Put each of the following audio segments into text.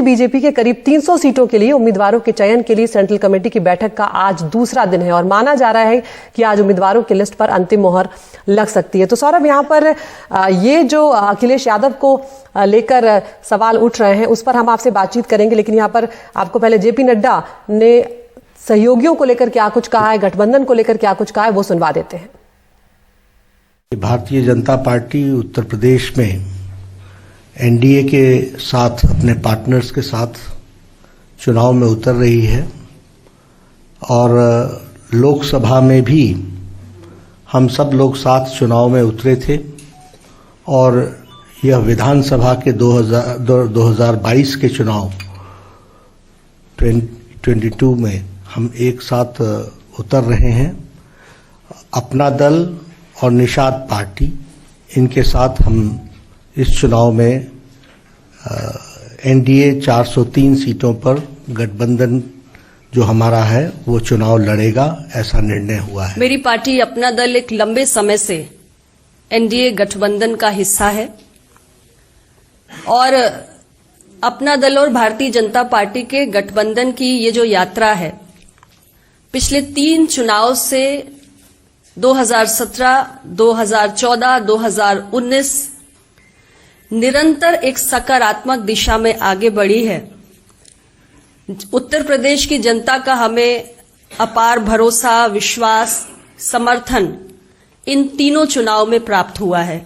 BJP के करीब 300 सीटों के लिए उम्मीदवारों के चयन के लिए सेंट्रल कमेटी की बैठक का आज दूसरा दिन है और माना जा रहा है कि आज उम्मीदवारों की लिस्ट पर अंतिम मोहर लग सकती है। तो सौरभ, यहाँ पर ये जो अखिलेश यादव को लेकर सवाल उठ रहे हैं उस पर हम आपसे बातचीत करेंगे, लेकिन यहाँ पर आपको पहले जेपी नड्डा ने सहयोगियों को लेकर क्या कुछ कहा है, गठबंधन को लेकर क्या कुछ कहा है, वो सुनवा देते हैं। भारतीय जनता पार्टी उत्तर प्रदेश में एनडीए के साथ, अपने पार्टनर्स के साथ चुनाव में उतर रही है और लोकसभा में भी हम सब लोग साथ चुनाव में उतरे थे और यह विधानसभा के 2022 के चुनाव 2022 में हम एक साथ उतर रहे हैं। अपना दल और निषाद पार्टी, इनके साथ हम इस चुनाव में एनडीए 403 सीटों पर गठबंधन जो हमारा है वो चुनाव लड़ेगा, ऐसा निर्णय हुआ है। मेरी पार्टी अपना दल एक लंबे समय से एनडीए गठबंधन का हिस्सा है और अपना दल और भारतीय जनता पार्टी के गठबंधन की ये जो यात्रा है पिछले 3 चुनाव से 2017, 2014, 2019 निरंतर एक सकारात्मक दिशा में आगे बढ़ी है। उत्तर प्रदेश की जनता का हमें अपार भरोसा, विश्वास, समर्थन इन तीनों चुनाव में प्राप्त हुआ है।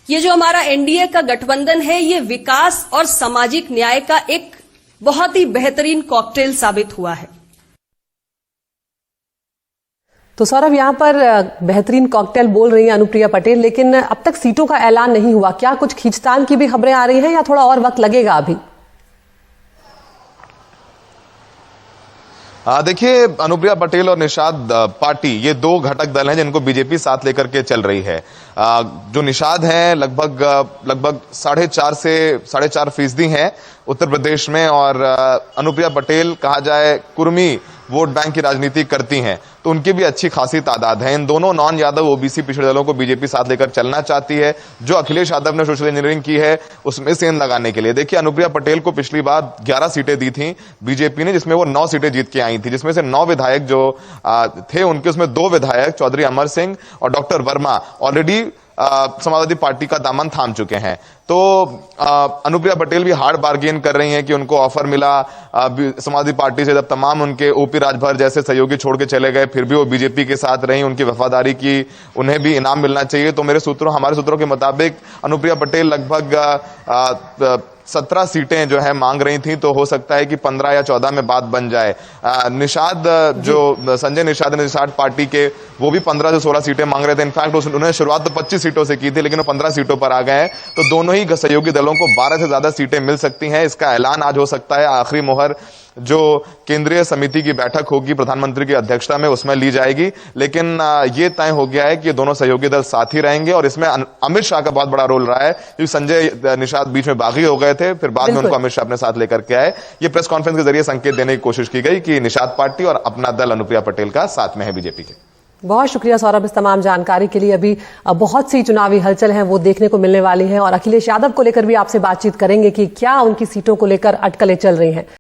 ये जो हमारा एनडीए का गठबंधन है, ये विकास और सामाजिक न्याय का एक बहुत ही बेहतरीन कॉकटेल साबित हुआ है। तो सौरभ, यहाँ पर बेहतरीन कॉकटेल बोल रही हैं अनुप्रिया पटेल, लेकिन अब तक सीटों का ऐलान नहीं हुआ। क्या कुछ खींचतान की भी खबरें आ रही हैं या थोड़ा और वक्त लगेगा अभी? देखिए, अनुप्रिया पटेल और निषाद पार्टी, ये 2 घटक दल हैं जिनको बीजेपी साथ लेकर के चल रही है। जो निषाद हैं लगभग 4.5% हैं उत्तर प्रदेश में और अनुप्रिया पटेल कहा जाए कुर्मी वोट बैंक की राजनीति करती हैं, तो उनकी भी अच्छी खासी तादाद है। इन दोनों नॉन यादव ओबीसी पिछड़े दलों को बीजेपी साथ लेकर चलना चाहती है। जो अखिलेश यादव ने सोशल इंजीनियरिंग की है उसमें सेंध लगाने के लिए, देखिए अनुप्रिया पटेल को पिछली बार 11 सीटें दी थी बीजेपी ने, जिसमें वो 9 सीटें जीत के आई थी, जिसमें से 9 विधायक जो थे उनके उसमें 2 विधायक चौधरी अमर सिंह और doctor Verma already Samajwadi party का दामन थाम चुके हैं। तो अनुप्रिया पटेल भी हार्ड बार्गेन कर रही हैं कि उनको ऑफर मिला समाजवादी पार्टी से, जब तमाम उनके ओपी राजभर जैसे सहयोगी छोड़ के चले गए फिर भी वो बीजेपी के साथ रही, उनकी वफादारी की उन्हें भी इनाम मिलना चाहिए। तो हमारे सूत्रों के मुताबिक अनुप्रिया पटेल लगभग 17 सीटें जो है मांग रही थी, तो हो सकता है कि 15 या 14 में बात बन जाए। निषाद जो संजय निषाद ने निषाद पार्टी के, वो भी 15 से 16 सीटें मांग रहे थे। इनफैक्ट उन्होंने शुरुआत तो 25 सीटों से की थी, लेकिन वो 15 सीटों पर आ गए हैं। तो दोनों ही सहयोगी दलों को 12 से ज्यादा सीटें मिल सकती हैं। इसका ऐलान आज हो सकता है। आखिरी मोहर जो केंद्रीय समिति की बैठक होगी प्रधानमंत्री की अध्यक्षता में, उसमें ली जाएगी। लेकिन ये तय हो गया है कि ये दोनों सहयोगी दल साथ ही रहेंगे और इसमें अमित शाह का बहुत बड़ा रोल रहा है, क्योंकि संजय निषाद बीच में बागी हो गए थे, फिर बाद में उनको अमित शाह अपने साथ लेकर के आए। ये प्रेस कॉन्फ्रेंस के जरिए संकेत देने की कोशिश की गई कि निषाद पार्टी और अपना दल अनुप्रिया पटेल का साथ में है बीजेपी के। बहुत शुक्रिया सौरभ इस तमाम जानकारी के लिए। अभी बहुत सी चुनावी हलचल है वो देखने को मिलने वाली है और अखिलेश यादव को लेकर भी आपसे बातचीत करेंगे कि क्या उनकी सीटों को लेकर अटकलें चल रही हैं।